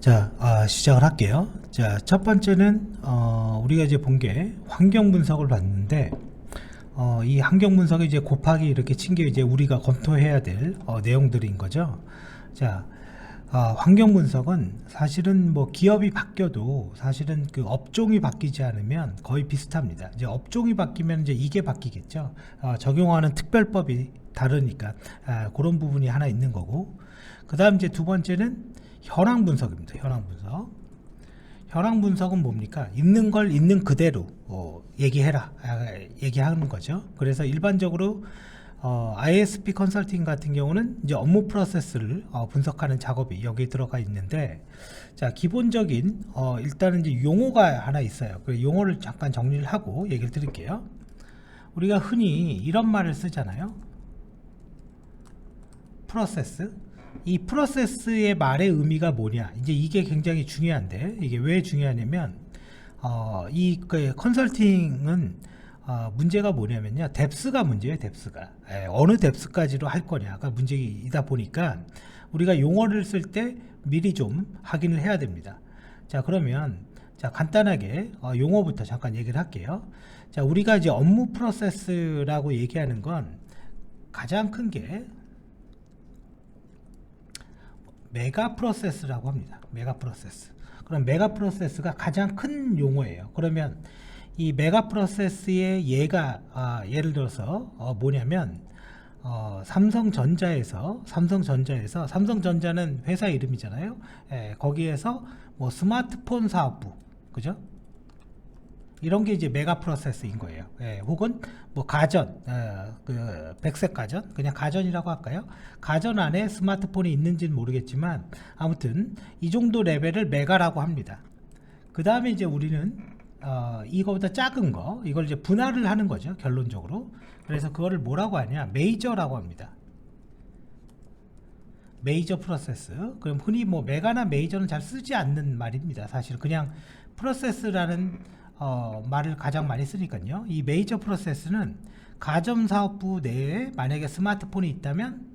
자, 시작을 할게요. 자, 첫 번째는 우리가 이제 본 게 환경 분석을 봤는데, 이 환경 분석이 이제 곱하기 이렇게 친 게 이제 우리가 검토해야 될 내용들인 거죠. 자, 환경 분석은 사실은 뭐 기업이 바뀌어도 사실은 그 업종이 바뀌지 않으면 거의 비슷합니다. 이제 업종이 바뀌면 이제 이게 바뀌겠죠. 적용하는 특별법이 다르니까 그런 부분이 하나 있는 거고, 그 다음 이제 두 번째는 현황 분석입니다. 현황 분석. 현황 분석은 뭡니까? 있는 걸 있는 그대로 얘기해라, 얘기하는 거죠. 그래서 일반적으로 ISP 컨설팅 같은 경우는 이제 업무 프로세스를 분석하는 작업이 여기 들어가 있는데, 자, 기본적인 일단은 이제 용어가 하나 있어요. 그 용어를 잠깐 정리를 하고 얘기를 드릴게요. 우리가 흔히 이런 말을 쓰잖아요. 프로세스. 이 프로세스의 말의 의미가 뭐냐, 이제 이게 굉장히 중요한데, 이게 왜 중요하냐면 이 컨설팅은 문제가 뭐냐면요, 뎁스가 문제예요. 뎁스가 어느 뎁스까지로 할 거냐가 문제이다 보니까 우리가 용어를 쓸 때 미리 좀 확인을 해야 됩니다. 자, 그러면 자, 간단하게 용어부터 잠깐 얘기를 할게요. 자, 우리가 이제 업무 프로세스라고 얘기하는 건 가장 큰 게 메가 프로세스라고 합니다. 메가 프로세스. 그럼 메가 프로세스가 가장 큰 용어예요. 그러면 이 메가 프로세스의 예를 들어서 뭐냐면 삼성전자는 회사 이름이잖아요. 거기에서 뭐 스마트폰 사업부, 그죠? 이런 게 이제 메가 프로세스인 거예요. 혹은 뭐 가전, 백색 가전, 그냥 가전이라고 할까요? 가전 안에 스마트폰이 있는지는 모르겠지만 아무튼 이 정도 레벨을 메가라고 합니다. 그 다음에 이제 우리는 이거보다 작은 거, 이걸 이제 분할을 하는 거죠, 결론적으로. 그래서 그거를 뭐라고 하냐, 메이저라고 합니다. 메이저 프로세스. 그럼 흔히 뭐 메가나 메이저는 잘 쓰지 않는 말입니다. 사실 그냥 프로세스라는 말을 가장 많이 쓰니까요. 이 메이저 프로세스는 가전 사업부 내에 만약에 스마트폰이 있다면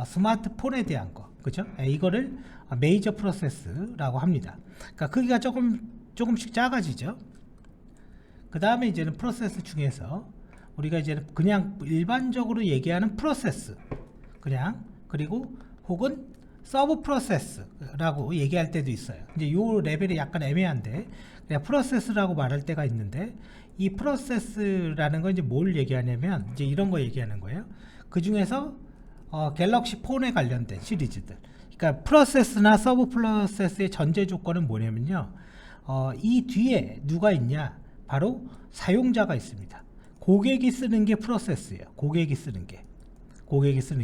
스마트폰에 대한 거, 그죠? 이거를 메이저 프로세스라고 합니다. 그러니까 크기가 조금씩 작아지죠. 그 다음에 이제는 프로세스 중에서 우리가 이제는 그냥 일반적으로 얘기하는 프로세스, 그냥, 그리고 혹은 서브 프로세스라고 얘기할 때도 있어요. 이제 요 레벨이 약간 애매한데 그냥 프로세스라고 말할 때가 있는데, 이 프로세스라는 건 이제 뭘 얘기하냐면 이제 이런 거 얘기하는 거예요. 그 중에서 갤럭시 폰에 관련된 시리즈들. 그러니까 프로세스나 서브 프로세스의 전제 조건은 뭐냐면요, 이 뒤에 누가 있냐, 바로 사용자가 있습니다. 고객이 쓰는 게 프로세스예요. 고객이 쓰는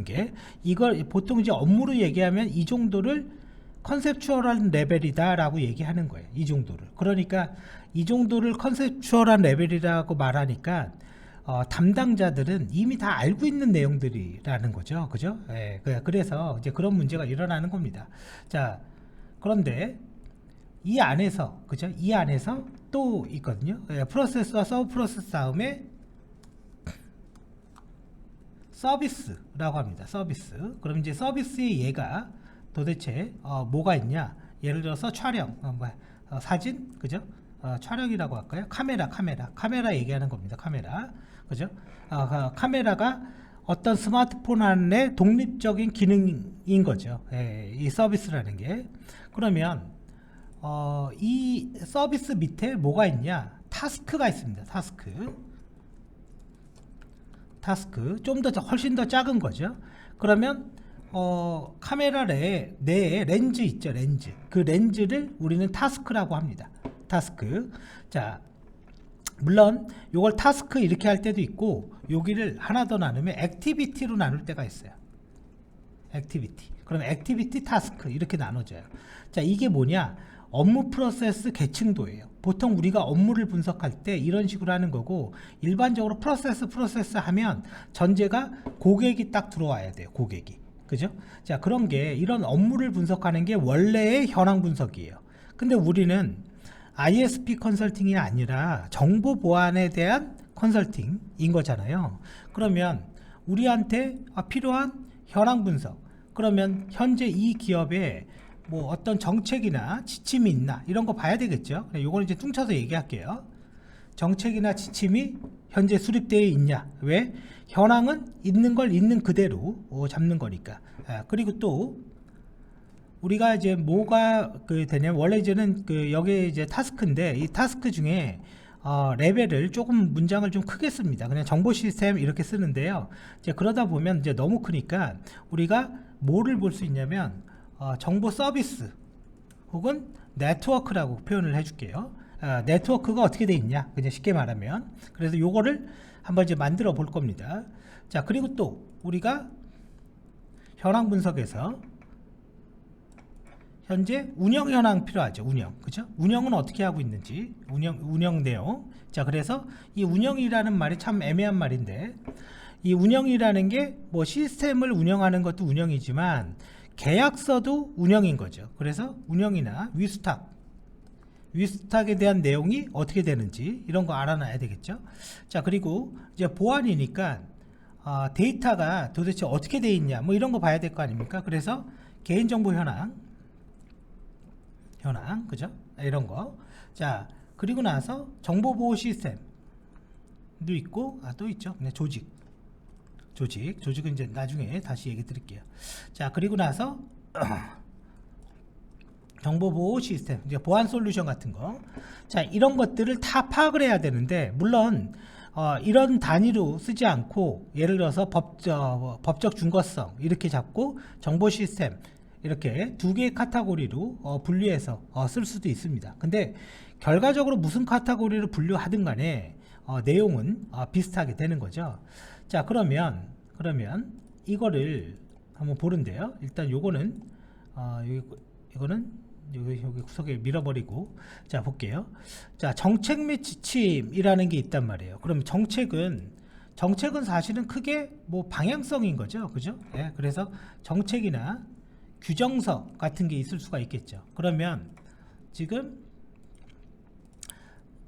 게 이걸 보통 이제 업무로 얘기하면 이 정도를 컨셉추얼한 레벨이다 라고 얘기하는 거예요. 이 정도를. 그러니까 이 정도를 컨셉추얼한 레벨이라고 말하니까 담당자들은 이미 다 알고 있는 내용들이라는 거죠. 그죠? 그래서 이제 그런 문제가 일어나는 겁니다. 자, 그런데 이 안에서, 그죠? 이 안에서 또 있거든요. 프로세스와 서브 프로세스 다음에 서비스라고 합니다. 서비스. 그럼 이제 서비스의 예가 도대체 뭐가 있냐? 예를 들어서 촬영, 사진, 그죠? 촬영이라고 할까요? 카메라 얘기하는 겁니다. 카메라, 그죠? 카메라가 어떤 스마트폰 안에 독립적인 기능인 거죠. 이 서비스라는 게. 그러면 이 서비스 밑에 뭐가 있냐? 타스크가 있습니다. 타스크 좀 더 훨씬 더 작은 거죠. 그러면 카메라 내에 렌즈 있죠. 렌즈. 그 렌즈를 우리는 타스크라고 합니다. 타스크. 자, 물론 요걸 타스크 이렇게 할 때도 있고, 여기를 하나 더 나누면 액티비티로 나눌 때가 있어요. 액티비티. 그럼 액티비티, 타스크 이렇게 나눠져요. 자, 이게 뭐냐? 업무 프로세스 계층도예요. 보통 우리가 업무를 분석할 때 이런 식으로 하는 거고, 일반적으로 프로세스 하면 전제가 고객이 딱 들어와야 돼요. 고객이. 그죠? 자, 그런 게 이런 업무를 분석하는 게 원래의 현황 분석이에요. 근데 우리는 ISP 컨설팅이 아니라 정보 보안에 대한 컨설팅인 거잖아요. 그러면 우리한테 필요한 현황 분석, 그러면 현재 이 기업의 뭐 어떤 정책이나 지침이 있나 이런 거 봐야 되겠죠. 요거는 이제 뚱쳐서 얘기할게요. 정책이나 지침이 현재 수립되어 있냐? 왜? 현황은 있는 걸 있는 그대로 잡는 거니까. 그리고 또 우리가 이제 뭐가 되냐면 원래 이제는 여기 이제 타스크인데 이 타스크 중에 레벨을 조금 문장을 좀 크게 씁니다. 그냥 정보 시스템 이렇게 쓰는데요. 이제 그러다 보면 이제 너무 크니까 우리가 뭐를 볼 수 있냐면 정보 서비스 혹은 네트워크라고 표현을 해줄게요. 네트워크가 어떻게 돼 있냐? 그냥 쉽게 말하면. 그래서 요거를 한번 이제 만들어 볼 겁니다. 자, 그리고 또 우리가 현황 분석에서 현재 운영 현황 필요하죠. 운영. 그죠? 운영은 어떻게 하고 있는지. 운영 내용. 자, 그래서 이 운영이라는 말이 참 애매한 말인데 이 운영이라는 게 뭐 시스템을 운영하는 것도 운영이지만 계약서도 운영인 거죠. 그래서 운영이나 위스탁에 대한 내용이 어떻게 되는지 이런 거 알아놔야 되겠죠. 자, 그리고 이제 보안이니까 데이터가 도대체 어떻게 돼 있냐 뭐 이런 거 봐야 될 거 아닙니까? 그래서 개인정보 현황 그죠? 이런 거. 자, 그리고 나서 정보보호 시스템도 있고 또 있죠. 그냥 조직은 이제 나중에 다시 얘기 드릴게요. 자, 그리고 나서 정보보호 시스템, 이제 보안 솔루션 같은 거. 자, 이런 것들을 다 파악을 해야 되는데 물론 이런 단위로 쓰지 않고 예를 들어서 법적 준거성 이렇게 잡고 정보 시스템 이렇게 두 개의 카테고리로 분류해서 쓸 수도 있습니다. 근데 결과적으로 무슨 카테고리로 분류하든 간에 내용은 비슷하게 되는 거죠. 자, 그러면 이거를 한번 보는데요. 일단 요거는 이거는 여기 구석에 밀어버리고 자 볼게요. 자, 정책 및 지침이라는 게 있단 말이에요. 그럼 정책은 사실은 크게 뭐 방향성인 거죠. 그죠? 네, 그래서 정책이나 규정서 같은 게 있을 수가 있겠죠. 그러면 지금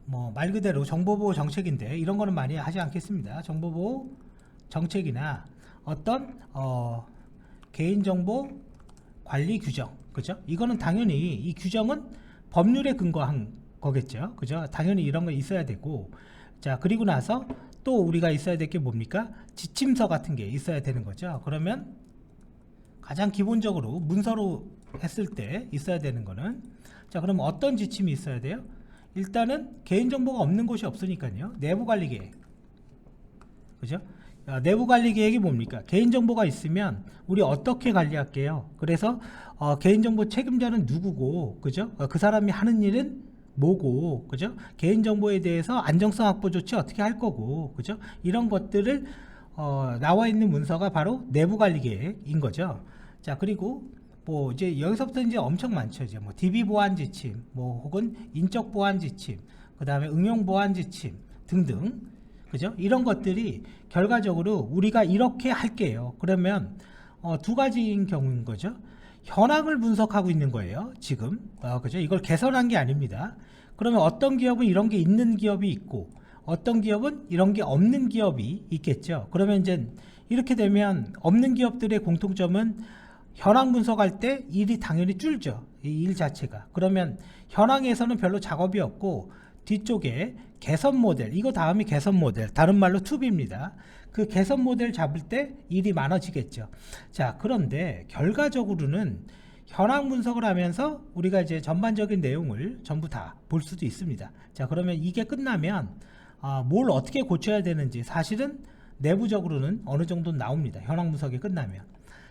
뭐 말 그대로 정보보호 정책인데 이런 거는 많이 하지 않겠습니다. 정보보호 정책이나 어떤 개인정보 관리 규정, 그죠? 이거는 당연히 이 규정은 법률에 근거한 거겠죠, 그죠? 당연히 이런 거 있어야 되고, 자, 그리고 나서 또 우리가 있어야 될 게 뭡니까? 지침서 같은 게 있어야 되는 거죠. 그러면 가장 기본적으로 문서로 했을 때 있어야 되는 거는, 자, 그럼 어떤 지침이 있어야 돼요? 일단은 개인정보가 없는 곳이 없으니까요. 내부관리계획, 그죠? 내부관리계획이 뭡니까? 개인정보가 있으면 우리 어떻게 관리할게요? 그래서 개인정보 책임자는 누구고, 그죠? 그 사람이 하는 일은 뭐고, 그죠? 개인정보에 대해서 안정성 확보 조치 어떻게 할 거고, 그죠? 이런 것들을 나와 있는 문서가 바로 내부관리계획인 거죠. 자, 그리고 뭐 이제 여기서부터 이제 엄청 많죠. 이제 뭐 DB 보안 지침, 뭐 혹은 인적 보안 지침, 그 다음에 응용 보안 지침 등등, 그죠? 이런 것들이 결과적으로 우리가 이렇게 할게요. 그러면 두 가지인 경우인 거죠. 현황을 분석하고 있는 거예요. 지금 그죠? 이걸 개선한 게 아닙니다. 그러면 어떤 기업은 이런 게 있는 기업이 있고 어떤 기업은 이런 게 없는 기업이 있겠죠. 그러면 이제 이렇게 되면 없는 기업들의 공통점은 현황 분석할 때 일이 당연히 줄죠. 이 일 자체가. 그러면 현황에서는 별로 작업이 없고 뒤쪽에 개선 모델, 이거 다음이 개선 모델, 다른 말로 투비입니다. 그 개선 모델 잡을 때 일이 많아지겠죠. 자, 그런데 결과적으로는 현황 분석을 하면서 우리가 이제 전반적인 내용을 전부 다 볼 수도 있습니다. 자, 그러면 이게 끝나면 뭘 어떻게 고쳐야 되는지 사실은 내부적으로는 어느 정도 나옵니다. 현황 분석이 끝나면.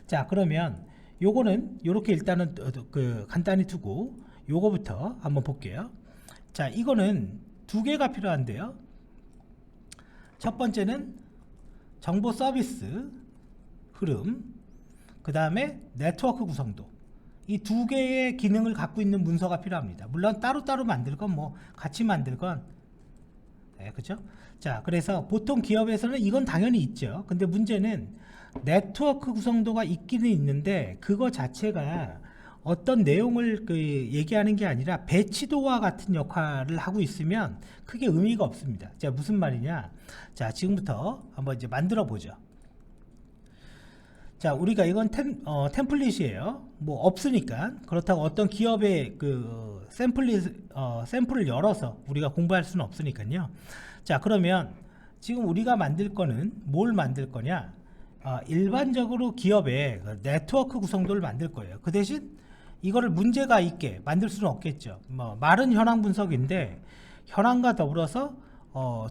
자, 그러면 요거는 요렇게 일단은 간단히 두고 요거부터 한번 볼게요. 자, 이거는 두 개가 필요한데요. 첫 번째는 정보 서비스 흐름, 그 다음에 네트워크 구성도. 이 두 개의 기능을 갖고 있는 문서가 필요합니다. 물론 따로따로 만들건 뭐 같이 만들건, 네, 그죠? 자, 그래서 보통 기업에서는 이건 당연히 있죠. 근데 문제는 네트워크 구성도가 있기는 있는데 그거 자체가 어떤 내용을 얘기하는 게 아니라 배치도와 같은 역할을 하고 있으면 크게 의미가 없습니다. 자, 무슨 말이냐? 자, 지금부터 한번 이제 만들어 보죠. 자, 우리가 이건 템플릿이에요. 뭐 없으니까. 그렇다고 어떤 기업의 그 샘플을 열어서 우리가 공부할 수는 없으니까요. 자, 그러면 지금 우리가 만들 거는 뭘 만들 거냐? 일반적으로 기업의 그 네트워크 구성도를 만들 거예요. 그 대신 이거를 문제가 있게 만들 수는 없겠죠. 뭐 말은 현황 분석인데 현황과 더불어서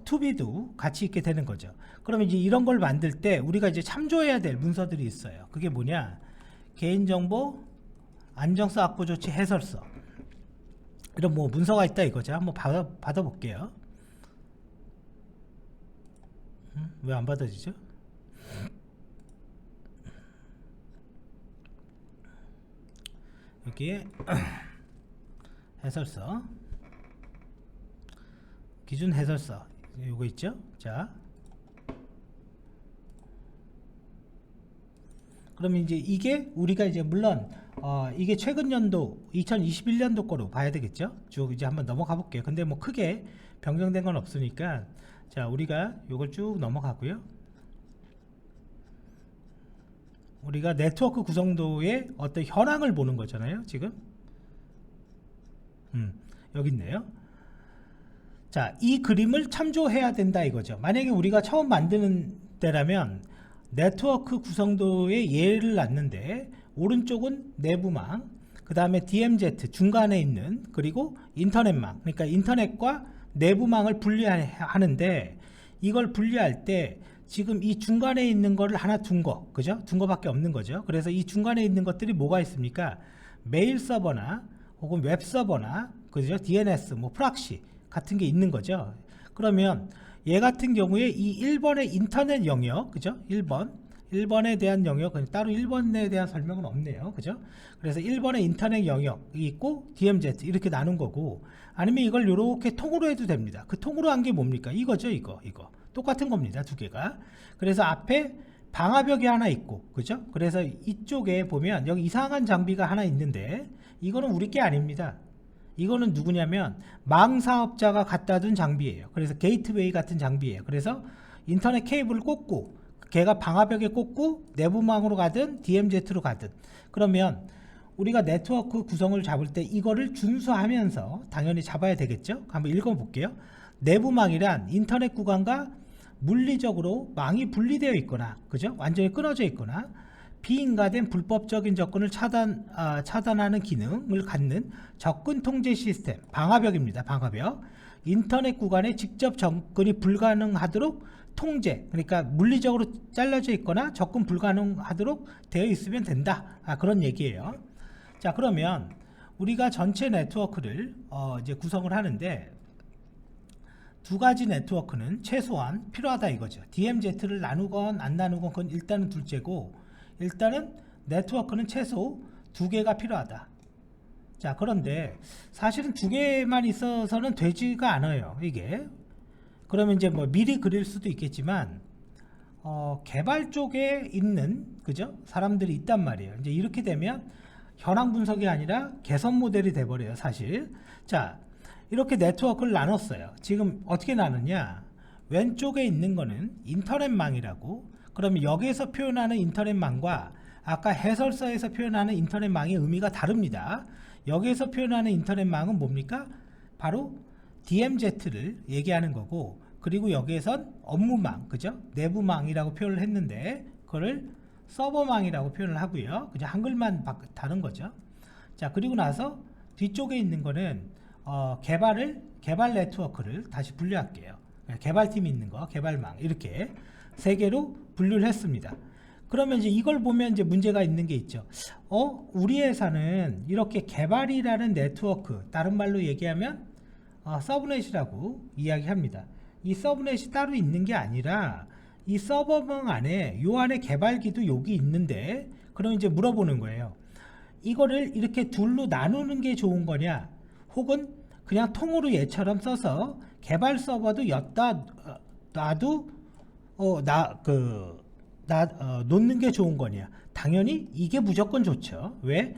투비도 같이 있게 되는 거죠. 그러면 이제 이런 걸 만들 때 우리가 이제 참조해야 될 문서들이 있어요. 그게 뭐냐? 개인정보 안정성 확보 조치 해설서. 이런 뭐 문서가 있다 이거죠. 한번 받아볼게요. 왜 안 받아지죠? 여기에 해설서, 기준 해설서 요거 있죠. 자, 그러면 이제 이게 우리가 이제 물론 이게 최근 연도 2021년도 거로 봐야 되겠죠. 쭉 이제 한번 넘어가 볼게요. 근데 뭐 크게 변경된 건 없으니까 자, 우리가 요걸 쭉 넘어가고요. 우리가 네트워크 구성도의 어떤 현황을 보는 거잖아요. 지금 여기 있네요. 자, 이 그림을 참조해야 된다 이거죠. 만약에 우리가 처음 만드는 때라면 네트워크 구성도의 예를 놨는데 오른쪽은 내부망, 그 다음에 DMZ 중간에 있는, 그리고 인터넷망, 그러니까 인터넷과 내부망을 분리하는데 이걸 분리할 때 지금 이 중간에 있는 거를 하나 둔 거, 그죠? 둔 거밖에 없는 거죠. 그래서 이 중간에 있는 것들이 뭐가 있습니까? 메일 서버나 혹은 웹 서버나, 그죠? DNS, 뭐 프락시 같은 게 있는 거죠. 그러면 얘 같은 경우에 이 1번의 인터넷 영역, 그죠? 1번에 대한 영역은 따로 1번에 대한 설명은 없네요. 그죠? 그래서 1번의 인터넷 영역이 있고 DMZ 이렇게 나눈 거고, 아니면 이걸 이렇게 통으로 해도 됩니다. 그 통으로 한 게 뭡니까? 이거죠. 이거 똑같은 겁니다. 두 개가. 그래서 앞에 방화벽이 하나 있고, 그죠? 그래서 이쪽에 보면 여기 이상한 장비가 하나 있는데 이거는 우리 게 아닙니다. 이거는 누구냐면 망사업자가 갖다 둔 장비예요. 그래서 게이트웨이 같은 장비예요. 그래서 인터넷 케이블을 꽂고 걔가 방화벽에 꽂고 내부망으로 가든 DMZ로 가든, 그러면 우리가 네트워크 구성을 잡을 때 이거를 준수하면서 당연히 잡아야 되겠죠. 한번 읽어볼게요. 내부망이란 인터넷 구간과 물리적으로 망이 분리되어 있거나, 그죠? 완전히 끊어져 있거나 비인가된 불법적인 접근을 차단하는 기능을 갖는 접근 통제 시스템, 방화벽입니다. 방화벽. 인터넷 구간에 직접 접근이 불가능하도록 통제, 그러니까 물리적으로 잘라져 있거나 접근 불가능하도록 되어 있으면 된다. 그런 얘기예요. 자, 그러면 우리가 전체 네트워크를 이제 구성을 하는데 두 가지 네트워크는 최소한 필요하다 이거죠. DMZ를 나누건 안 나누건 그건 일단은 둘째고, 일단은 네트워크는 최소 두 개가 필요하다. 자, 그런데 사실은 두 개만 있어서는 되지가 않아요. 이게 그러면 이제 뭐 미리 그릴 수도 있겠지만 개발 쪽에 있는, 그죠? 사람들이 있단 말이에요. 이제 이렇게 되면 현황 분석이 아니라 개선 모델이 돼 버려요, 사실. 자, 이렇게 네트워크를 나눴어요. 지금 어떻게 나누냐? 왼쪽에 있는 거는 인터넷망이라고. 그러면 여기에서 표현하는 인터넷망과 아까 해설서에서 표현하는 인터넷망의 의미가 다릅니다. 여기에서 표현하는 인터넷망은 뭡니까? 바로 DMZ를 얘기하는 거고, 그리고 여기에선 업무망, 그죠? 내부망이라고 표현을 했는데 그거를 서버망이라고 표현을 하고요. 그냥 한글만 다른 거죠. 자, 그리고 나서 뒤쪽에 있는 거는 개발 네트워크를 다시 분류할게요. 개발팀이 있는 거, 개발망, 이렇게 세 개로 분류를 했습니다. 그러면 이제 이걸 보면 이제 문제가 있는 게 있죠. 우리 회사는 이렇게 개발이라는 네트워크, 다른 말로 얘기하면 서브넷이라고 이야기합니다. 이 서브넷이 따로 있는 게 아니라 이 서버망 안에 요 안에 개발기도 여기 있는데, 그럼 이제 물어보는 거예요. 이거를 이렇게 둘로 나누는 게 좋은 거냐, 혹은 그냥 통으로 얘처럼 써서 개발 서버도 엿다 놔도 놓는 게 좋은 거냐? 당연히 이게 무조건 좋죠. 왜?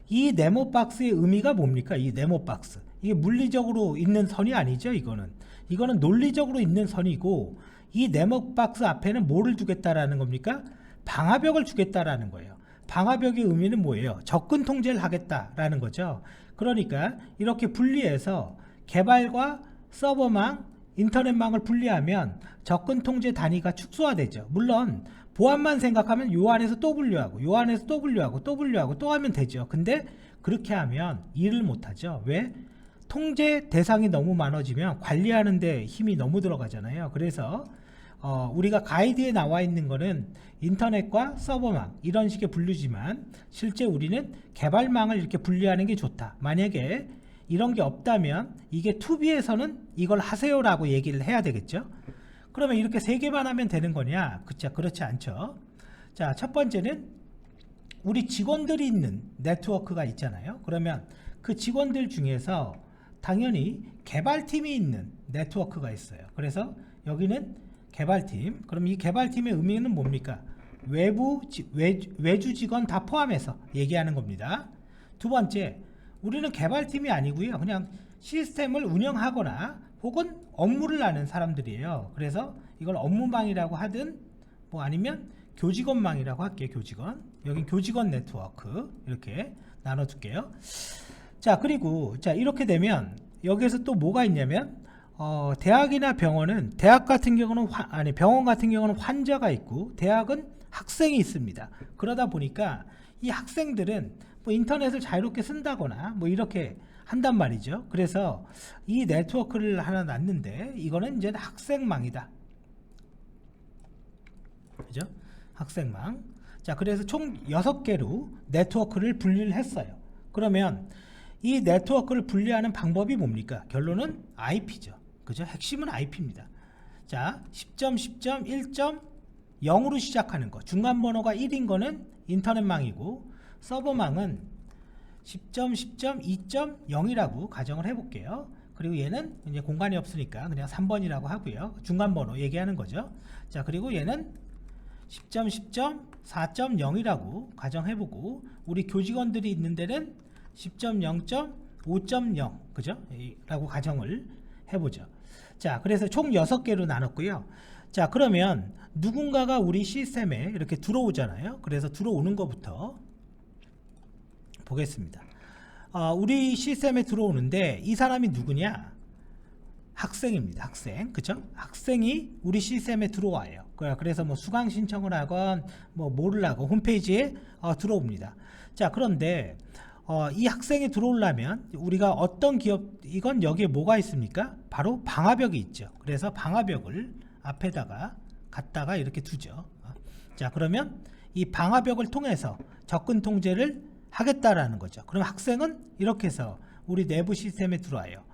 이 네모박스의 의미가 뭡니까? 이 네모박스, 이게 물리적으로 있는 선이 아니죠. 이거는 논리적으로 있는 선이고, 이 네모박스 앞에는 뭐를 두겠다라는 겁니까? 방화벽을 주겠다라는 거예요. 방화벽의 의미는 뭐예요? 접근 통제를 하겠다라는 거죠. 그러니까 이렇게 분리해서 개발과 서버망, 인터넷망을 분리하면 접근 통제 단위가 축소화되죠. 물론 보안만 생각하면 요 안에서 또 분류하고 요 안에서 또 분류하고 또 분류하고 또 하면 되죠. 근데 그렇게 하면 일을 못하죠. 왜? 통제 대상이 너무 많아지면 관리하는 데 힘이 너무 들어가잖아요. 그래서 우리가 가이드에 나와 있는 거는 인터넷과 서버망 이런 식의 분류지만 실제 우리는 개발망을 이렇게 분리하는 게 좋다. 만약에 이런 게 없다면 이게 2B에서는 이걸 하세요라고 얘기를 해야 되겠죠. 그러면 이렇게 3개만 하면 되는 거냐? 그쵸? 그렇지 않죠. 자, 첫 번째는 우리 직원들이 있는 네트워크가 있잖아요. 그러면 그 직원들 중에서 당연히 개발팀이 있는 네트워크가 있어요. 그래서 여기는 개발팀. 그럼 이 개발팀의 의미는 뭡니까? 외주 직원 다 포함해서 얘기하는 겁니다. 두 번째, 우리는 개발팀이 아니고요. 그냥 시스템을 운영하거나 혹은 업무를 하는 사람들이에요. 그래서 이걸 업무망이라고 하든 뭐 아니면 교직원망이라고 할게요. 교직원. 여기 교직원 네트워크 이렇게 나눠둘게요. 자, 그리고 자 이렇게 되면 여기에서 또 뭐가 있냐면 대학이나 병원은 대학 같은 경우는 병원 같은 경우는 환자가 있고 대학은 학생이 있습니다. 그러다 보니까 이 학생들은 뭐 인터넷을 자유롭게 쓴다거나 뭐 이렇게 한단 말이죠. 그래서 이 네트워크를 하나 놨는데 이거는 이제 학생망이다. 그죠? 학생망. 자, 그래서 총 6개로 네트워크를 분리를 했어요. 그러면 이 네트워크를 분리하는 방법이 뭡니까? 결론은 IP죠. 그죠? 핵심은 IP입니다. 자, 10.10.1.0으로 시작하는 거. 중간 번호가 1인 거는 인터넷망이고 서버망은 10.10.2.0이라고 가정을 해볼게요. 그리고 얘는 이제 공간이 없으니까 그냥 3번이라고 하고요. 중간 번호 얘기하는 거죠. 자, 그리고 얘는 10.10.4.0이라고 가정해보고 우리 교직원들이 있는 데는 10.0.5.0 그죠? 라고 가정을 해보죠. 자, 그래서 총 6개로 나눴고요. 자, 그러면 누군가가 우리 시스템에 이렇게 들어오잖아요. 그래서 들어오는 것부터 보겠습니다. 우리 시스템에 들어오는데 이 사람이 누구냐? 학생입니다. 학생. 그죠? 학생이 우리 시스템에 들어와요. 그래서 뭐 수강 신청을 하건 뭐 뭐를 하건 홈페이지에 들어옵니다. 자, 그런데 이 학생이 들어오려면 우리가 어떤 이건 여기에 뭐가 있습니까? 바로 방화벽이 있죠. 그래서 방화벽을 앞에다가 갖다가 이렇게 두죠. 자, 그러면 이 방화벽을 통해서 접근 통제를 하겠다라는 거죠. 그럼 학생은 이렇게 해서 우리 내부 시스템에 들어와요.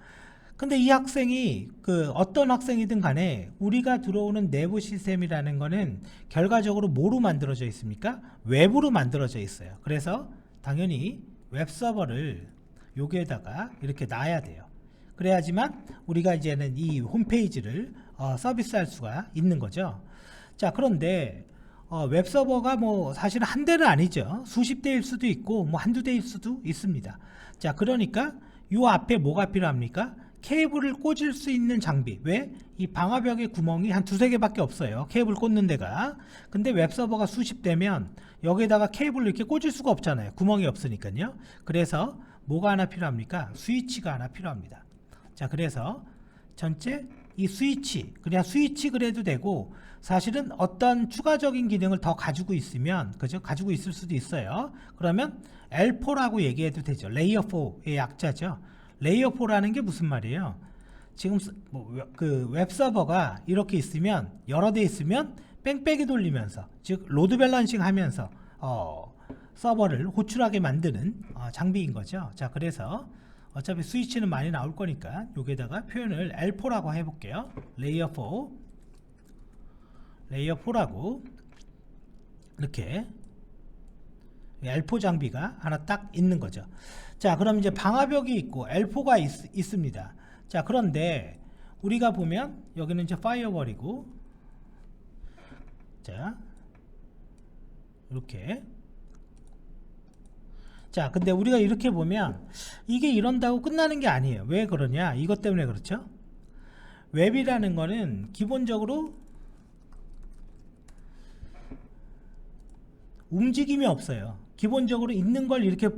근데 이 학생이 어떤 학생이든 간에 우리가 들어오는 내부 시스템이라는 거는 결과적으로 뭐로 만들어져 있습니까? 웹으로 만들어져 있어요. 그래서 당연히 웹서버를 여기에다가 이렇게 놔야 돼요. 그래야지만 우리가 이제는 이 홈페이지를 서비스할 수가 있는 거죠. 자, 그런데 웹서버가 뭐 사실은 한 대는 아니죠. 수십 대일 수도 있고 뭐 한두 대일 수도 있습니다. 자, 그러니까 요 앞에 뭐가 필요합니까? 케이블을 꽂을 수 있는 장비. 왜? 이 방화벽의 구멍이 한 2-3개밖에 없어요. 케이블 꽂는 데가. 근데 웹서버가 수십 대면 여기에다가 케이블을 이렇게 꽂을 수가 없잖아요. 구멍이 없으니까요. 그래서 뭐가 하나 필요합니까? 스위치가 하나 필요합니다. 자, 그래서 전체 이 스위치, 그냥 스위치 그래도 되고 사실은 어떤 추가적인 기능을 더 가지고 있으면, 그죠? 가지고 있을 수도 있어요. 그러면 L4라고 얘기해도 되죠. 레이어 4의 약자죠. 레이어 4라는 게 무슨 말이에요? 지금 그 웹서버가 이렇게 있으면 여러 대 있으면 뺑뺑이 돌리면서 즉 로드 밸런싱 하면서 서버를 호출하게 만드는 장비인 거죠. 자, 그래서 어차피 스위치는 많이 나올 거니까 여기에다가 표현을 L4라고 해볼게요. 레이어 4라고 이렇게 L4 장비가 하나 딱 있는 거죠. 자, 그럼 이제 방화벽이 있고 L4가 있습니다. 자, 그런데 우리가 보면 여기는 이제 파이어월이고, 자, 이렇게. 자, 근데 우리가 이렇게 보면 이게 이런다고 끝나는 게 아니에요. 왜 그러냐? 이것 때문에 그렇죠. 웹이라는 거는 기본적으로 움직임이 없어요. 기본적으로 있는 걸 이렇게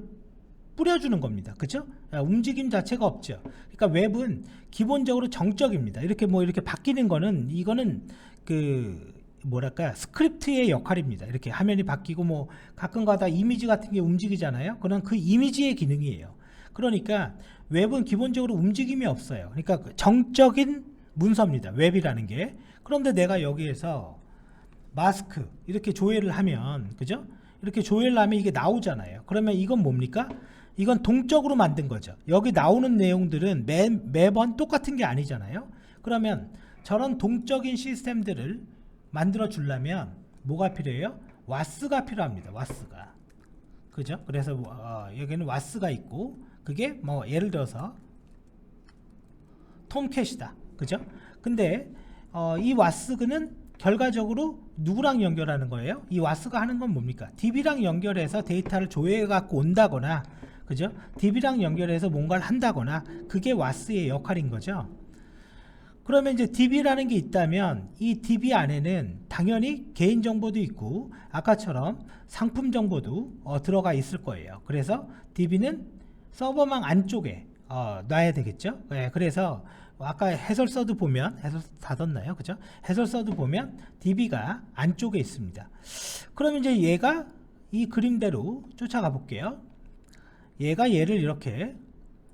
뿌려주는 겁니다. 그죠? 움직임 자체가 없죠. 그러니까 웹은 기본적으로 정적입니다. 이렇게 뭐 이렇게 바뀌는 거는 이거는 그 뭐랄까 스크립트의 역할입니다. 이렇게 화면이 바뀌고 뭐 가끔가다 이미지 같은 게 움직이잖아요. 그런 그 이미지의 기능이에요. 그러니까 웹은 기본적으로 움직임이 없어요. 그러니까 정적인 문서입니다. 웹이라는 게. 그런데 내가 여기에서 마스크 이렇게 조회를 하면, 그죠? 이렇게 조회를 하면 이게 나오잖아요. 그러면 이건 뭡니까? 이건 동적으로 만든 거죠. 여기 나오는 내용들은 매번 똑같은 게 아니잖아요. 그러면 저런 동적인 시스템들을 만들어 주려면 뭐가 필요해요? 와스가 필요합니다. 와스가. 그죠? 그래서 여기는 와스가 있고, 그게 뭐 예를 들어서 톰캣이다. 그죠? 근데 이 와스는 결과적으로 누구랑 연결하는 거예요? 이 와스가 하는 건 뭡니까? DB랑 연결해서 데이터를 조회해 갖고 온다거나, 그죠? DB랑 연결해서 뭔가를 한다거나, 그게 와스의 역할인 거죠. 그러면 이제 DB라는 게 있다면 이 DB 안에는 당연히 개인정보도 있고 아까처럼 상품 정보도 들어가 있을 거예요. 그래서 DB는 서버망 안쪽에 놔야 되겠죠. 네, 그래서 아까 해설서도 보면, 해설서 닫았나요? 그죠? 해설서도 보면 DB가 안쪽에 있습니다. 그러면 이제 얘가 이 그림대로 쫓아가 볼게요. 얘가 얘를 이렇게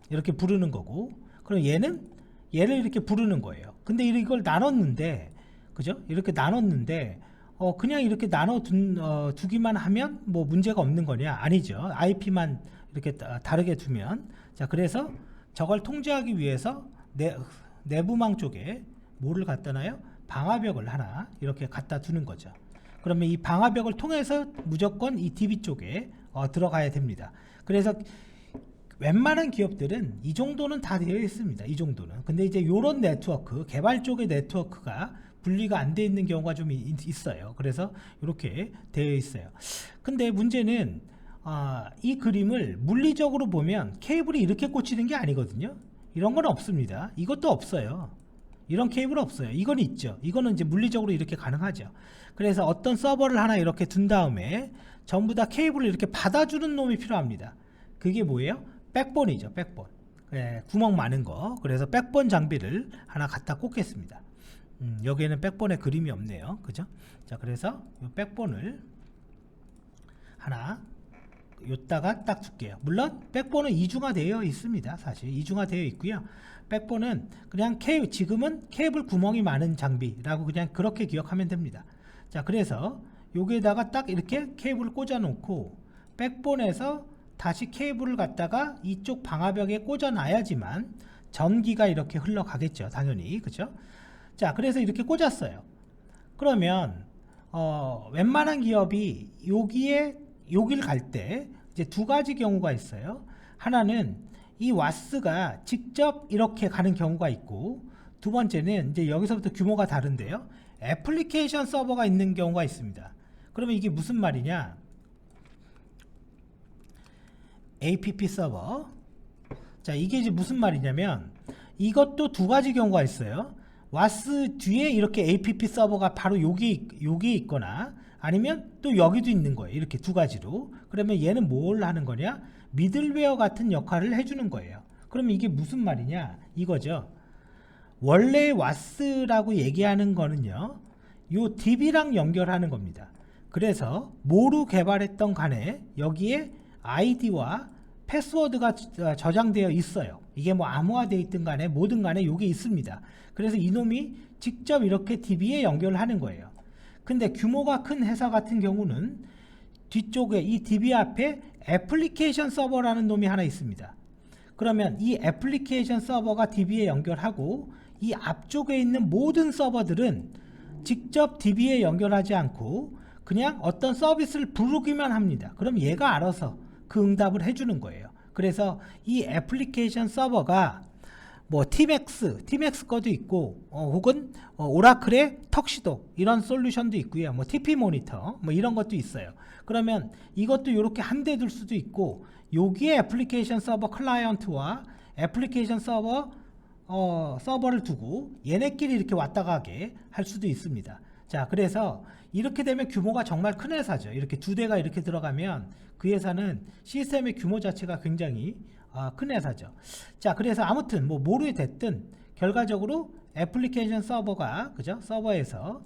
부르는 거고, 그럼 얘는 얘를 이렇게 부르는 거예요. 근데 이걸 나눴는데, 그죠? 이렇게 나눴는데 그냥 이렇게 나눠 두기만 하면 뭐 문제가 없는 거냐? 아니죠. IP만 이렇게 다르게 두면. 자, 그래서 저걸 통제하기 위해서 내부망 쪽에 뭐를 갖다 놔요? 방화벽을 하나 이렇게 갖다 두는 거죠. 그러면 이 방화벽을 통해서 무조건 이 DB 쪽에 들어가야 됩니다. 그래서 웬만한 기업들은 이 정도는 다 되어 있습니다. 이 정도는. 근데 이제 요런 네트워크, 개발 쪽의 네트워크가 분리가 안 돼 있는 경우가 좀 있어요. 그래서 이렇게 되어 있어요. 근데 문제는 이 그림을 물리적으로 보면 케이블이 이렇게 꽂히는 게 아니거든요. 이런 건 없습니다. 이것도 없어요. 이런 케이블 없어요. 이건 있죠. 이거는 이제 물리적으로 이렇게 가능하죠. 그래서 어떤 서버를 하나 이렇게 둔 다음에 전부 다 케이블을 이렇게 받아주는 놈이 필요합니다. 그게 뭐예요? 백본이죠. 백본. 네, 구멍 많은 거. 그래서 백본 장비를 하나 갖다 꽂겠습니다. 여기에는 백본의 그림이 없네요. 그죠? 자, 그래서 이 백본을 하나 요다가 딱 줄게요. 물론 백본은 이중화되어 있습니다. 사실 이중화되어 있고요. 백본은 그냥 지금은 케이블 구멍이 많은 장비라고 그냥 그렇게 기억하면 됩니다. 자, 그래서 여기에다가 딱 이렇게 케이블을 꽂아 놓고 백본에서 다시 케이블을 갖다가 이쪽 방화벽에 꽂아 놔야지만 전기가 이렇게 흘러가겠죠. 당연히. 그죠? 자, 그래서 이렇게 꽂았어요. 그러면 웬만한 기업이 여기를 갈 때 이제 두 가지 경우가 있어요. 하나는 이 와스가 직접 이렇게 가는 경우가 있고, 두 번째는 이제 여기서부터 규모가 다른데요. 애플리케이션 서버가 있는 경우가 있습니다. 그러면 이게 무슨 말이냐? app 서버. 자, 이게 이제 무슨 말이냐면 이것도 두 가지 경우가 있어요. 와스 뒤에 이렇게 app 서버가 바로 여기 있거나 아니면 또 여기도 있는 거예요. 이렇게 두 가지로. 그러면 얘는 뭘 하는 거냐? 미들웨어 같은 역할을 해주는 거예요. 그러면 이게 무슨 말이냐? 이거죠. 원래 와스라고 얘기하는 거는요, 요 DB랑 연결하는 겁니다. 그래서 뭐로 개발했던 간에 여기에 아이디와 패스워드가 저장되어 있어요. 이게 뭐 암호화되어 있든 간에 뭐든 간에 여기 있습니다. 그래서 이놈이 직접 이렇게 DB에 연결을 하는 거예요. 근데 규모가 큰 회사 같은 경우는 뒤쪽에 이 DB 앞에 애플리케이션 서버라는 놈이 하나 있습니다. 그러면 이 애플리케이션 서버가 DB에 연결하고 이 앞쪽에 있는 모든 서버들은 직접 DB에 연결하지 않고 그냥 어떤 서비스를 부르기만 합니다. 그럼 얘가 알아서 그 응답을 해주는 거예요. 그래서 이 애플리케이션 서버가 뭐 TMAX 거도 있고 혹은 오라클의 턱시도 이런 솔루션도 있고요. 뭐 TP 모니터 뭐 이런 것도 있어요. 그러면 이것도 이렇게 한 대 둘 수도 있고, 여기에 애플리케이션 서버 클라이언트와 애플리케이션 서버를 두고 얘네끼리 이렇게 왔다 가게 할 수도 있습니다. 자, 그래서 이렇게 되면 규모가 정말 큰 회사죠. 이렇게 두 대가 이렇게 들어가면 그 회사는 시스템의 규모 자체가 굉장히 큰 회사죠. 자, 그래서 아무튼 뭐로 됐든 결과적으로 애플리케이션 서버가 그죠? 서버에서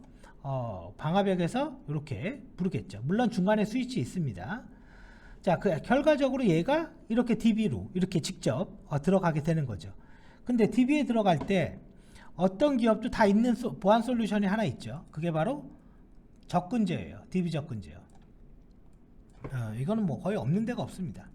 방화벽에서 이렇게 부르겠죠. 물론 중간에 스위치 있습니다. 자, 그 결과적으로 얘가 이렇게 DB로 이렇게 직접 들어가게 되는 거죠. 근데 DB에 들어갈 때 어떤 기업도 다 있는 보안 솔루션이 하나 있죠. 그게 바로 접근 제어예요. DB 접근 제어. 이거는 뭐 거의 없는 데가 없습니다.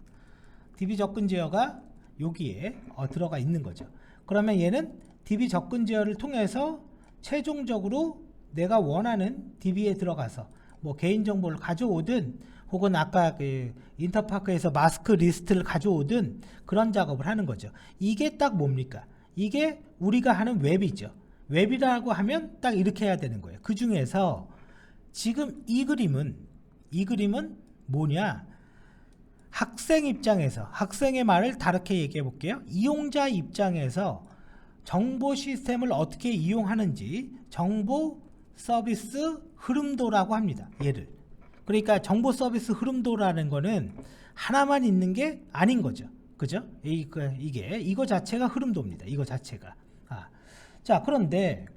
DB 접근 제어가 여기에 들어가 있는 거죠. 그러면 얘는 DB 접근 제어를 통해서 최종적으로 내가 원하는 DB에 들어가서 뭐 개인정보를 가져오든 혹은 아까 그 인터파크에서 마스크 리스트를 가져오든 그런 작업을 하는 거죠. 이게 딱 뭡니까? 이게 우리가 하는 웹이죠. 웹이라고 하면 딱 이렇게 해야 되는 거예요. 그 중에서 지금 이 그림은 뭐냐? 학생 입장에서 학생의 말을 다르게 얘기해 볼게요. 이용자 입장에서 정보 시스템을 어떻게 이용하는지 정보 서비스 흐름도라고 합니다. 얘를. 그러니까 정보 서비스 흐름도라는 거는 하나만 있는 게 아닌 거죠. 그죠? 이거 자체가 흐름도입니다. 이거 자체가. 자, 그런데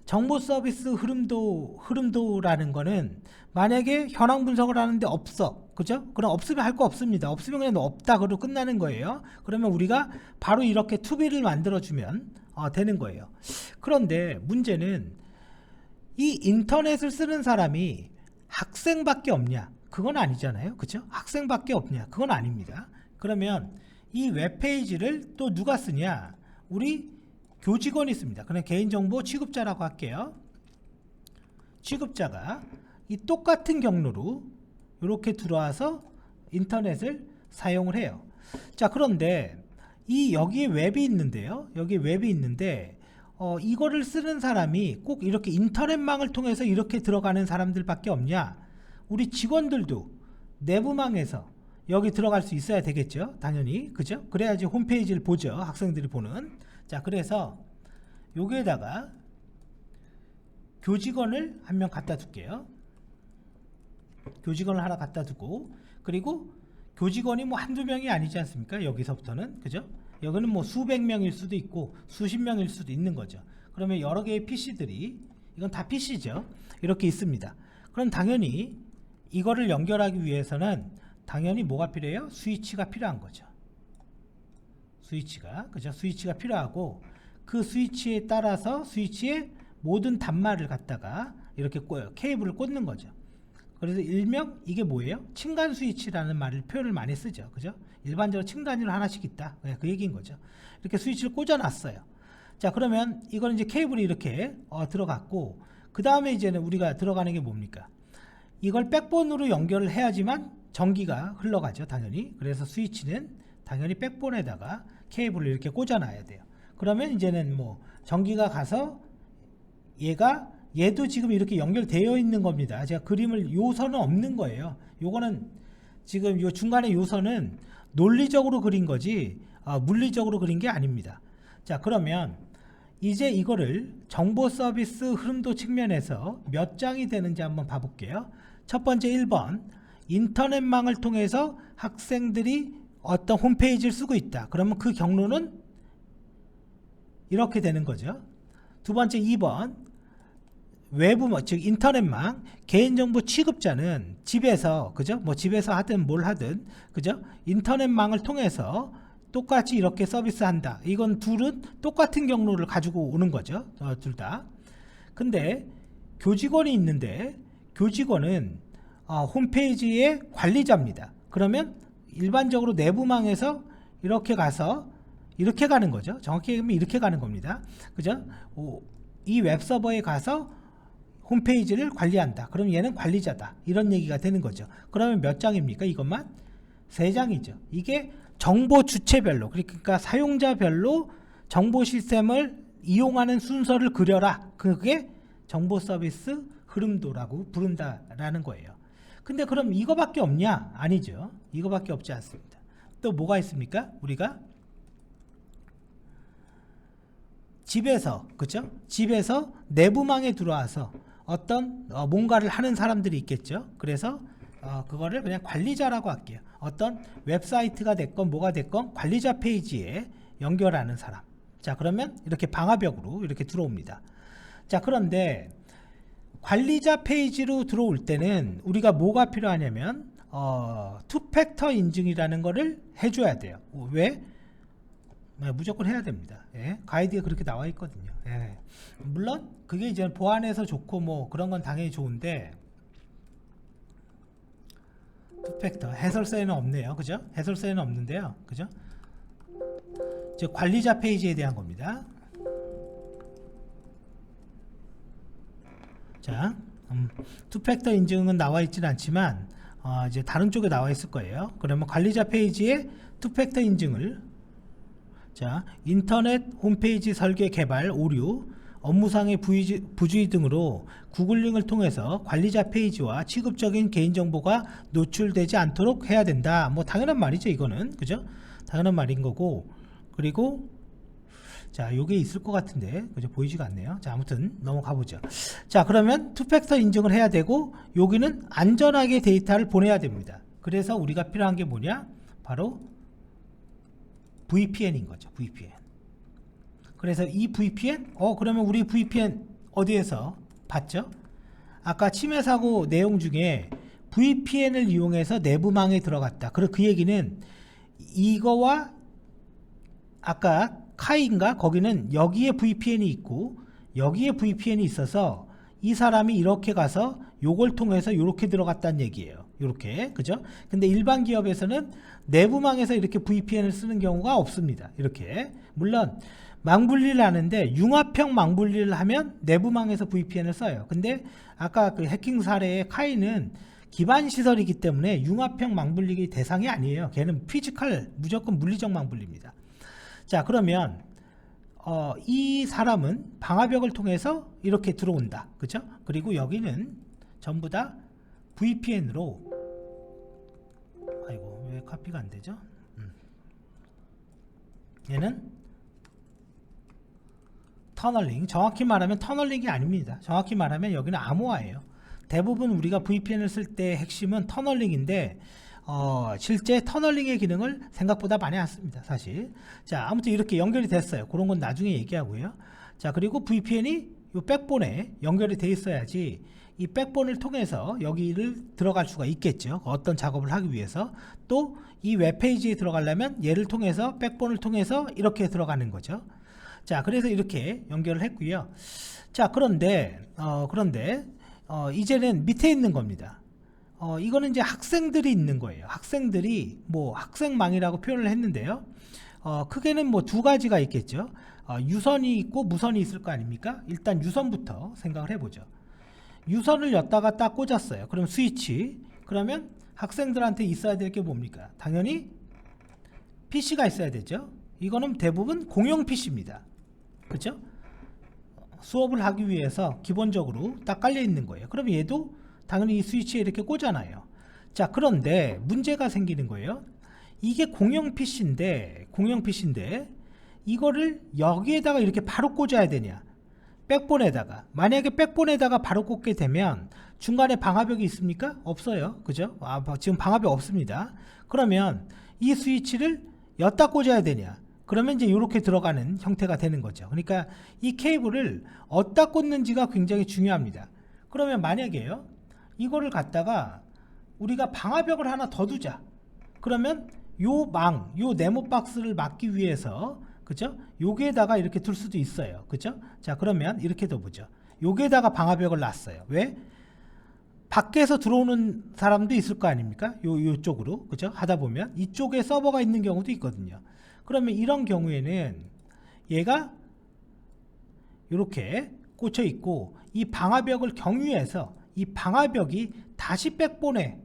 정보 서비스 흐름도라는 거는 만약에 현황 분석을 하는데 없어. 그죠? 그럼 없으면 할 거 없습니다. 없으면 그냥 없다 그러고 끝나는 거예요. 그러면 우리가 바로 이렇게 투비를 만들어주면 되는 거예요. 그런데 문제는 이 인터넷을 쓰는 사람이 학생밖에 없냐? 그건 아니잖아요. 그죠? 학생밖에 없냐? 그건 아닙니다. 그러면 이 웹페이지를 또 누가 쓰냐? 우리 교직원이 씁니다. 그냥 개인정보 취급자라고 할게요. 취급자가 이 똑같은 경로로 이렇게 들어와서 인터넷을 사용을 해요. 자, 그런데 여기에 웹이 있는데요. 여기 웹이 있는데 이거를 쓰는 사람이 꼭 이렇게 인터넷망을 통해서 이렇게 들어가는 사람들밖에 없냐? 우리 직원들도 내부망에서 여기 들어갈 수 있어야 되겠죠. 당연히. 그죠? 그래야지 홈페이지를 보죠. 학생들이 보는. 자, 그래서 여기에다가 교직원을 한 명 갖다 둘게요. 교직원을 하나 갖다 두고, 그리고 교직원이 뭐 한두 명이 아니지 않습니까? 여기서부터는. 그죠? 여기는 뭐 수백 명일 수도 있고 수십 명일 수도 있는 거죠. 그러면 여러 개의 PC들이, 이건 다 PC죠. 이렇게 있습니다. 그럼 당연히 이거를 연결하기 위해서는 당연히 뭐가 필요해요? 스위치가 필요한 거죠. 스위치가. 그죠? 스위치가 필요하고 그 스위치에 따라서 스위치에 모든 단말을 갖다가 이렇게 케이블을 꽂는 거죠. 그래서 일명 이게 뭐예요? 층간 스위치라는 말을 표현을 많이 쓰죠. 그죠? 일반적으로 층단위로 하나씩 있다. 그 얘기인 거죠. 이렇게 스위치를 꽂아놨어요. 자, 그러면 이거는 이제 케이블이 이렇게 들어갔고, 그 다음에 이제는 우리가 들어가는 게 뭡니까? 이걸 백본으로 연결을 해야지만 전기가 흘러가죠. 당연히. 그래서 스위치는 당연히 백본에다가 케이블을 이렇게 꽂아놔야 돼요. 그러면 이제는 뭐 전기가 가서 얘도 지금 이렇게 연결되어 있는 겁니다. 제가 그림을 요선은 없는 거예요. 요거는 지금 요 중간에 요선은 논리적으로 그린 거지 물리적으로 그린 게 아닙니다. 자, 그러면 이제 이거를 정보 서비스 흐름도 측면에서 몇 장이 되는지 한번 봐볼게요. 첫 번째 1번, 인터넷망을 통해서 학생들이 어떤 홈페이지를 쓰고 있다. 그러면 그 경로는 이렇게 되는 거죠. 두 번째 2번, 외부망, 즉 인터넷망, 개인정보 취급자는 집에서, 그죠? 뭐 집에서 하든 뭘 하든, 그죠? 인터넷망을 통해서 똑같이 이렇게 서비스한다. 이건 둘은 똑같은 경로를 가지고 오는 거죠. 둘 다. 근데 교직원이 있는데 교직원은 홈페이지의 관리자입니다. 그러면 일반적으로 내부망에서 이렇게 가서 이렇게 가는 거죠. 정확히 얘기하면 이렇게 가는 겁니다. 그죠? 이 웹서버에 가서 홈페이지를 관리한다. 그럼 얘는 관리자다. 이런 얘기가 되는 거죠. 그러면 몇 장입니까? 이것만 3장이죠. 이게 정보 주체별로, 그러니까 사용자별로 정보 시스템을 이용하는 순서를 그려라. 그게 정보 서비스 흐름도라고 부른다라는 거예요. 근데 그럼 이거밖에 없냐? 아니죠. 이거밖에 없지 않습니다. 또 뭐가 있습니까? 우리가 집에서, 그죠? 집에서 내부망에 들어와서 어떤 뭔가를 하는 사람들이 있겠죠. 그래서 그거를 그냥 관리자라고 할게요. 어떤 웹사이트가 됐건 뭐가 됐건 관리자 페이지에 연결하는 사람. 자, 그러면 이렇게 방화벽으로 이렇게 들어옵니다. 자, 그런데 관리자 페이지로 들어올 때는 우리가 뭐가 필요하냐면 투팩터 인증이라는 거를 해줘야 돼요. 왜? 네, 무조건 해야 됩니다. 예, 가이드에 그렇게 나와 있거든요. 예. 물론 그게 이제 보안해서 좋고 뭐 그런 건 당연히 좋은데 투팩터 해설서에는 없네요. 그죠? 해설서에는 없는데요. 그죠? 즉 관리자 페이지에 대한 겁니다. 자, 투팩터 인증은 나와 있지는 않지만 이제 다른 쪽에 나와 있을 거예요. 그러면 관리자 페이지에 투팩터 인증을 자, 인터넷 홈페이지 설계 개발 오류 업무상의 부주의 등으로 구글링을 통해서 관리자 페이지와 취급적인 개인정보가 노출되지 않도록 해야 된다. 뭐 당연한 말이죠. 이거는 그죠? 당연한 말인 거고 그리고 자, 요게 있을 것 같은데 그죠? 보이지가 않네요. 자, 아무튼 넘어가 보죠. 자, 그러면 투팩터 인증을 해야 되고 여기는 안전하게 데이터를 보내야 됩니다. 그래서 우리가 필요한 게 뭐냐? 바로 VPN인 거죠. VPN. 그래서 이 VPN 그러면 우리 VPN 어디에서 봤죠? 아까 침해 사고 내용 중에 VPN을 이용해서 내부망에 들어갔다. 그리고 그 얘기는 이거와 아까 카이인가 거기는 여기에 VPN이 있고 여기에 VPN이 있어서 이 사람이 이렇게 가서 요걸 통해서 요렇게 들어갔다는 얘기예요. 요렇게 그죠? 근데 일반 기업에서는 내부망에서 이렇게 VPN을 쓰는 경우가 없습니다. 이렇게 물론 망분리를 하는데 융합형 망분리를 하면 내부망에서 VPN을 써요. 근데 아까 그 해킹 사례의 카이는 기반 시설이기 때문에 융합형 망분리 대상이 아니에요. 걔는 피지컬 무조건 물리적 망분리입니다. 자, 그러면 이 사람은 방화벽을 통해서 이렇게 들어온다. 그죠? 그리고 여기는 전부 다 VPN으로 아이고 왜 카피가 안 되죠? 얘는 터널링, 정확히 말하면 터널링이 아닙니다. 정확히 말하면 여기는 암호화예요. 대부분 우리가 VPN을 쓸 때 핵심은 터널링인데 실제 터널링의 기능을 생각보다 많이 안 씁니다. 사실. 자, 아무튼 이렇게 연결이 됐어요. 그런 건 나중에 얘기하고요. 자, 그리고 VPN이 이 백본에 연결이 돼 있어야지 이 백본을 통해서 여기를 들어갈 수가 있겠죠. 어떤 작업을 하기 위해서. 또 이 웹페이지에 들어가려면 얘를 통해서 백본을 통해서 이렇게 들어가는 거죠. 자, 그래서 이렇게 연결을 했고요. 자, 그런데 이제는 밑에 있는 겁니다. 이거는 이제 학생들이 있는 거예요. 학생들이 뭐 학생망이라고 표현을 했는데요. 크게는 뭐 두 가지가 있겠죠. 유선이 있고 무선이 있을 거 아닙니까? 일단 유선부터 생각을 해보죠. 유선을 여기다가 딱 꽂았어요. 그럼 스위치. 그러면 학생들한테 있어야 될 게 뭡니까? 당연히 PC가 있어야 되죠. 이거는 대부분 공용 PC입니다. 그렇죠? 수업을 하기 위해서 기본적으로 딱 깔려 있는 거예요. 그럼 얘도 당연히 이 스위치에 이렇게 꽂아놔요. 자, 그런데 문제가 생기는 거예요. 이게 공용 PC인데 이거를 여기에다가 이렇게 바로 꽂아야 되냐? 백본에다가. 만약에 백본에다가 바로 꽂게 되면 중간에 방화벽이 있습니까? 없어요. 그죠? 지금 방화벽 없습니다. 그러면 이 스위치를 여기다 꽂아야 되냐? 그러면 이제 이렇게 들어가는 형태가 되는 거죠. 그러니까 이 케이블을 어디다 꽂는지가 굉장히 중요합니다. 그러면 만약에요, 이거를 갖다가 우리가 방화벽을 하나 더 두자. 그러면 요 네모 박스를 막기 위해서, 그죠? 여기에다가 이렇게 둘 수도 있어요. 그죠? 자, 그러면 이렇게 둬보죠. 여기에다가 방화벽을 놨어요. 왜? 밖에서 들어오는 사람도 있을 거 아닙니까? 요쪽으로. 그죠? 하다 보면 이쪽에 서버가 있는 경우도 있거든요. 그러면 이런 경우에는 얘가 이렇게 꽂혀 있고 이 방화벽을 경유해서 이 방화벽이 다시 백본에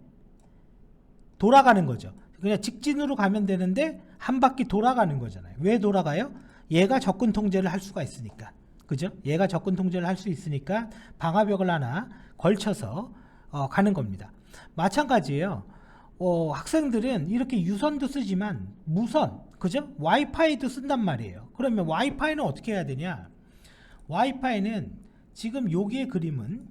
돌아가는 거죠. 그냥 직진으로 가면 되는데 한 바퀴 돌아가는 거잖아요. 왜 돌아가요? 얘가 접근 통제를 할 수가 있으니까. 그죠? 얘가 접근 통제를 할 수 있으니까 방화벽을 하나 걸쳐서 가는 겁니다. 마찬가지예요. 학생들은 이렇게 유선도 쓰지만 무선, 그죠? 와이파이도 쓴단 말이에요. 그러면 와이파이는 어떻게 해야 되냐? 와이파이는 지금 여기의 그림은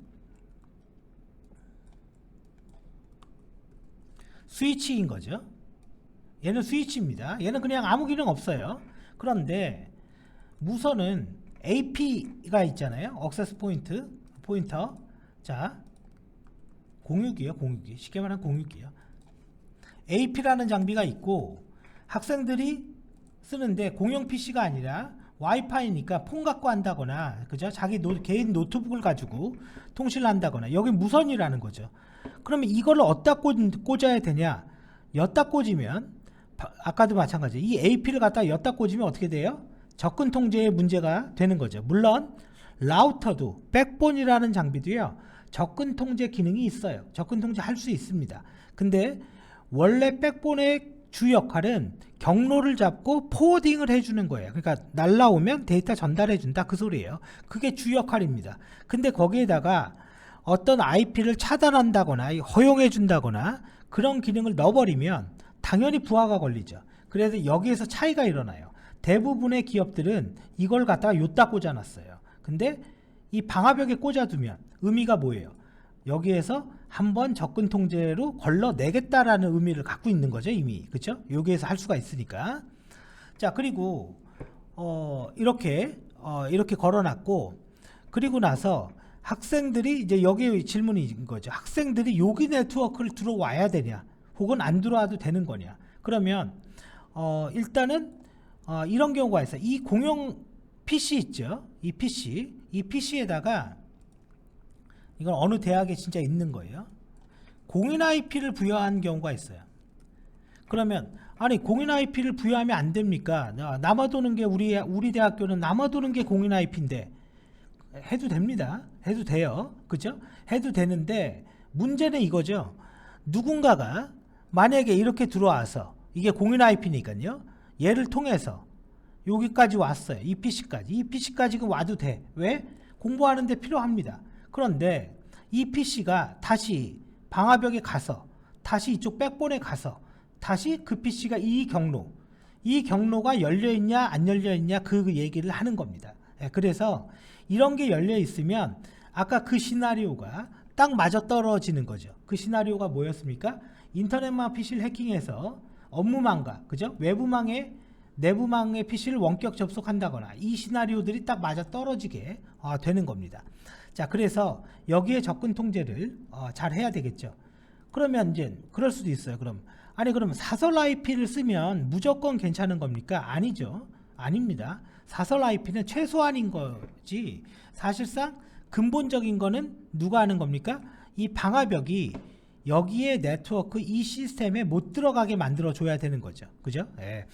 스위치인 거죠. 얘는 스위치입니다. 얘는 그냥 아무 기능 없어요. 그런데 무선은 AP가 있잖아요. 액세스 포인터. 자, 공유기요. 공유기. 쉽게 말하면 공유기요. AP라는 장비가 있고 학생들이 쓰는데 공용 PC가 아니라 와이파이니까 폰 갖고 한다거나, 그죠? 자기 개인 노트북을 가지고 통신을 한다거나, 여기 무선이라는 거죠. 그러면 이걸 어디다 꽂아야 되냐? 여기다 꽂으면, 아까도 마찬가지, 이 AP를 갖다 여기다 꽂으면 어떻게 돼요? 접근 통제에 문제가 되는 거죠. 물론 라우터도, 백본이라는 장비도요, 접근 통제 기능이 있어요. 접근 통제 할 수 있습니다. 근데 원래 백본의 주 역할은 경로를 잡고 포워딩을 해주는 거예요. 그러니까 날라오면 데이터 전달해 준다, 그 소리예요. 그게 주 역할입니다. 근데 거기에다가 어떤 IP를 차단한다거나 허용해 준다거나 그런 기능을 넣어버리면 당연히 부하가 걸리죠. 그래서 여기에서 차이가 일어나요. 대부분의 기업들은 이걸 갖다가 요따 꽂아놨어요. 근데 이 방화벽에 꽂아두면 의미가 뭐예요? 여기에서 한번 접근 통제로 걸러내겠다라는 의미를 갖고 있는 거죠, 이미. 그쵸? 여기에서 할 수가 있으니까. 자, 그리고 이렇게 걸어놨고, 그리고 나서 학생들이, 이제 여기 질문인 거죠. 학생들이 여기 네트워크를 들어와야 되냐, 혹은 안 들어와도 되는 거냐. 그러면 일단은 이런 경우가 있어요. 이 공용 PC 있죠, 이 PC에다가 이건 어느 대학에 진짜 있는 거예요. 공인 IP를 부여한 경우가 있어요. 그러면 아니, 공인 IP를 부여하면 안 됩니까? 남아도는 게 우리 대학교는 남아도는 게 공인 IP인데 해도 됩니다. 해도 돼요. 그죠? 해도 되는데 문제는 이거죠. 누군가가 만약에 이렇게 들어와서, 이게 공인 IP니까요, 얘를 통해서 여기까지 왔어요. 이 PC까지 와도 돼. 왜? 공부하는데 필요합니다. 그런데 이 PC가 다시 방화벽에 가서, 다시 이쪽 백본에 가서, 다시 그 PC가 이 경로가 열려있냐 안 열려있냐, 그 얘기를 하는 겁니다. 그래서 이런 게 열려있으면 아까 그 시나리오가 딱 맞아떨어지는 거죠. 그 시나리오가 뭐였습니까? 인터넷망 PC를 해킹해서 업무망과, 그죠? 내부망의 PC를 원격 접속한다거나, 이 시나리오들이 딱 맞아떨어지게 되는 겁니다. 자, 그래서 여기에 접근 통제를 잘 해야 되겠죠. 그러면 이제 그럴 수도 있어요. 그럼 사설 IP를 쓰면 무조건 괜찮은 겁니까? 아니죠. 아닙니다. 사설 IP는 최소한인 거지, 사실상 근본적인 거는 누가 하는 겁니까? 이 방화벽이 여기에 네트워크, 이 시스템에 못 들어가게 만들어 줘야 되는 거죠. 그죠? 예.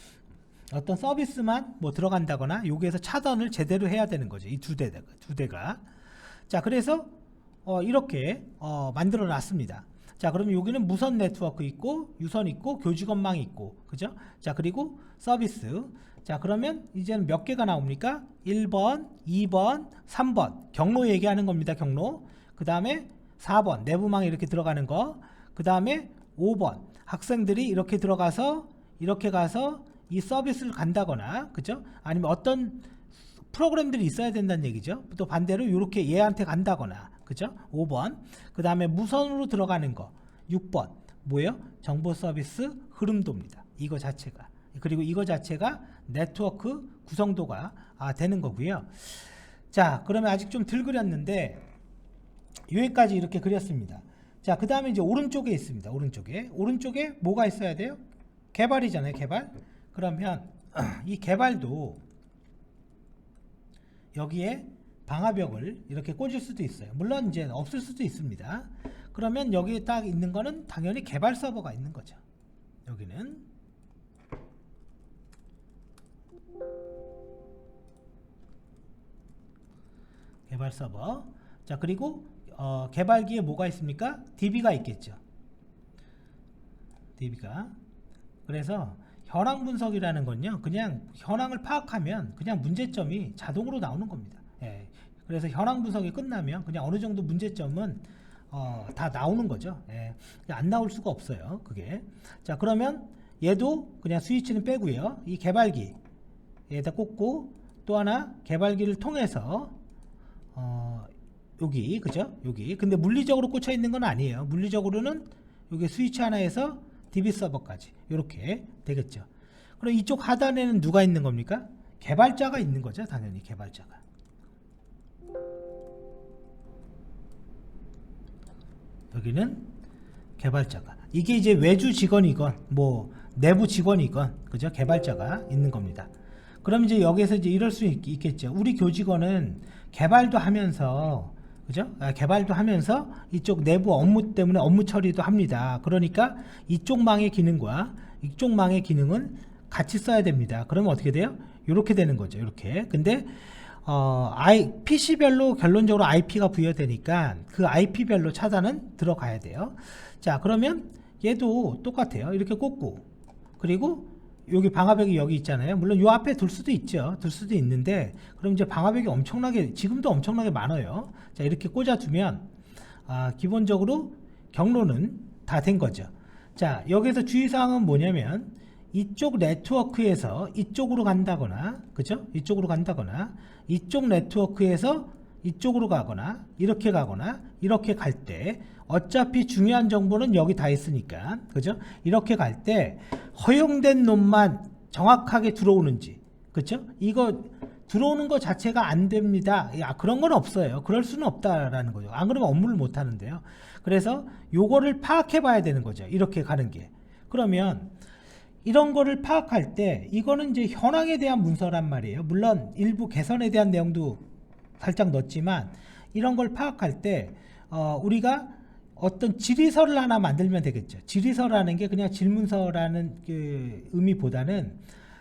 어떤 서비스만 뭐 들어간다거나 여기에서 차단을 제대로 해야 되는 거죠. 이 두 대가. 자, 그래서 이렇게 만들어 놨습니다. 자, 그러면 여기는 무선 네트워크 있고, 유선 있고, 교직원망 있고, 그죠? 자, 그리고 서비스. 자, 그러면 이제는 몇 개가 나옵니까? 1번, 2번, 3번. 경로 얘기하는 겁니다. 경로. 그 다음에 4번, 내부망에 이렇게 들어가는 거. 그 다음에 5번, 학생들이 이렇게 들어가서, 이렇게 가서 이 서비스를 간다거나, 그죠? 아니면 어떤 프로그램들이 있어야 된다는 얘기죠. 또 반대로 이렇게 얘한테 간다거나, 그죠? 5번. 그 다음에 무선으로 들어가는 거. 6번. 뭐예요? 정보 서비스 흐름도입니다. 이거 자체가. 그리고 이거 자체가 네트워크 구성도가 되는 거고요. 자, 그러면 아직 좀 덜 그렸는데 여기까지 이렇게 그렸습니다. 자, 그 다음에 이제 오른쪽에 있습니다. 오른쪽에 뭐가 있어야 돼요? 개발이잖아요. 개발. 그러면 이 개발도 여기에 방화벽을 이렇게 꽂을 수도 있어요. 물론 이제 없을 수도 있습니다. 그러면 여기에 딱 있는 거는 당연히 개발 서버가 있는 거죠. 여기는 개발 서버. 자, 그리고 개발기에 뭐가 있습니까? DB가 있겠죠. DB가. 그래서 현황 분석이라는 건요, 그냥 현황을 파악하면 그냥 문제점이 자동으로 나오는 겁니다. 예. 그래서 현황 분석이 끝나면 그냥 어느 정도 문제점은 다 나오는 거죠. 예. 안 나올 수가 없어요, 그게. 자, 그러면 얘도 그냥 스위치는 빼고요, 이 개발기 얘다 꽂고, 또 하나 개발기를 통해서 여기, 그죠? 여기. 근데 물리적으로 꽂혀 있는 건 아니에요. 물리적으로는 여기 스위치 하나에서 DB 서버까지 이렇게 되겠죠. 그럼 이쪽 하단에는 누가 있는 겁니까? 개발자가 있는 거죠. 당연히 개발자가. 여기는 개발자가. 이게 이제 외주 직원이건 뭐 내부 직원이건 그죠? 개발자가 있는 겁니다. 그럼 이제 여기서 이제 이럴 수 있겠죠. 우리 교직원은 개발도 하면서 그죠? 개발도 하면서 이쪽 내부 업무 때문에 업무 처리도 합니다. 그러니까 이쪽 망의 기능과 이쪽 망의 기능은 같이 써야 됩니다. 그러면 어떻게 돼요? 이렇게 되는 거죠. 이렇게. 근데 PC별로 결론적으로 IP가 부여되니까 그 IP별로 차단은 들어가야 돼요. 자, 그러면 얘도 똑같아요. 이렇게 꽂고, 그리고 여기 방화벽이 여기 있잖아요. 물론 요 앞에 둘 수도 있죠. 둘 수도 있는데, 그럼 이제 방화벽이 엄청나게, 지금도 엄청나게 많아요. 자, 이렇게 꽂아주면 기본적으로 경로는 다 된 거죠. 자, 여기서 주의사항은 뭐냐면 이쪽 네트워크에서 이쪽으로 간다거나, 그죠? 이쪽으로 간다거나, 이쪽 네트워크에서 이쪽으로 가거나, 이렇게 갈 때, 어차피 중요한 정보는 여기 다 있으니까, 그죠? 이렇게 갈 때, 허용된 놈만 정확하게 들어오는지, 그죠? 이거, 들어오는 것 자체가 안 됩니다. 야, 그런 건 없어요. 그럴 수는 없다라는 거죠. 안 그러면 업무를 못 하는데요. 그래서 요거를 파악해 봐야 되는 거죠. 이렇게 가는 게. 그러면, 이런 거를 파악할 때 이거는 이제 현황에 대한 문서란 말이에요. 물론 일부 개선에 대한 내용도 살짝 넣었지만 이런 걸 파악할 때 우리가 어떤 질의서를 하나 만들면 되겠죠. 질의서라는 게 그냥 질문서라는 그 의미보다는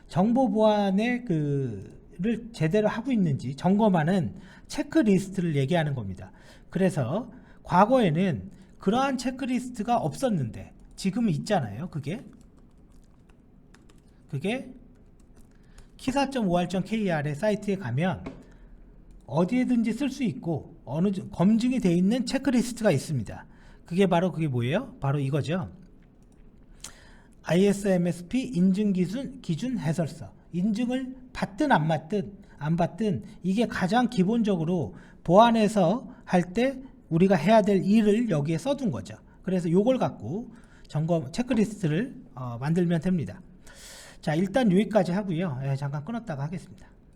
정보 보안의 그를 제대로 하고 있는지 점검하는 체크리스트를 얘기하는 겁니다. 그래서 과거에는 그러한 체크리스트가 없었는데 지금은 있잖아요. 그게 ki사.or.kr의 사이트에 가면 어디에든지 쓸 수 있고 검증이 되어 있는 체크리스트가 있습니다. 그게 뭐예요? 바로 이거죠. ISMSP 인증 기준 해설서. 인증을 받든 안 받든 이게 가장 기본적으로 보안에서 할 때 우리가 해야 될 일을 여기에 써둔 거죠. 그래서 요걸 갖고 점검 체크리스트를 만들면 됩니다. 자, 일단 여기까지 하고요. 잠깐 끊었다가 하겠습니다.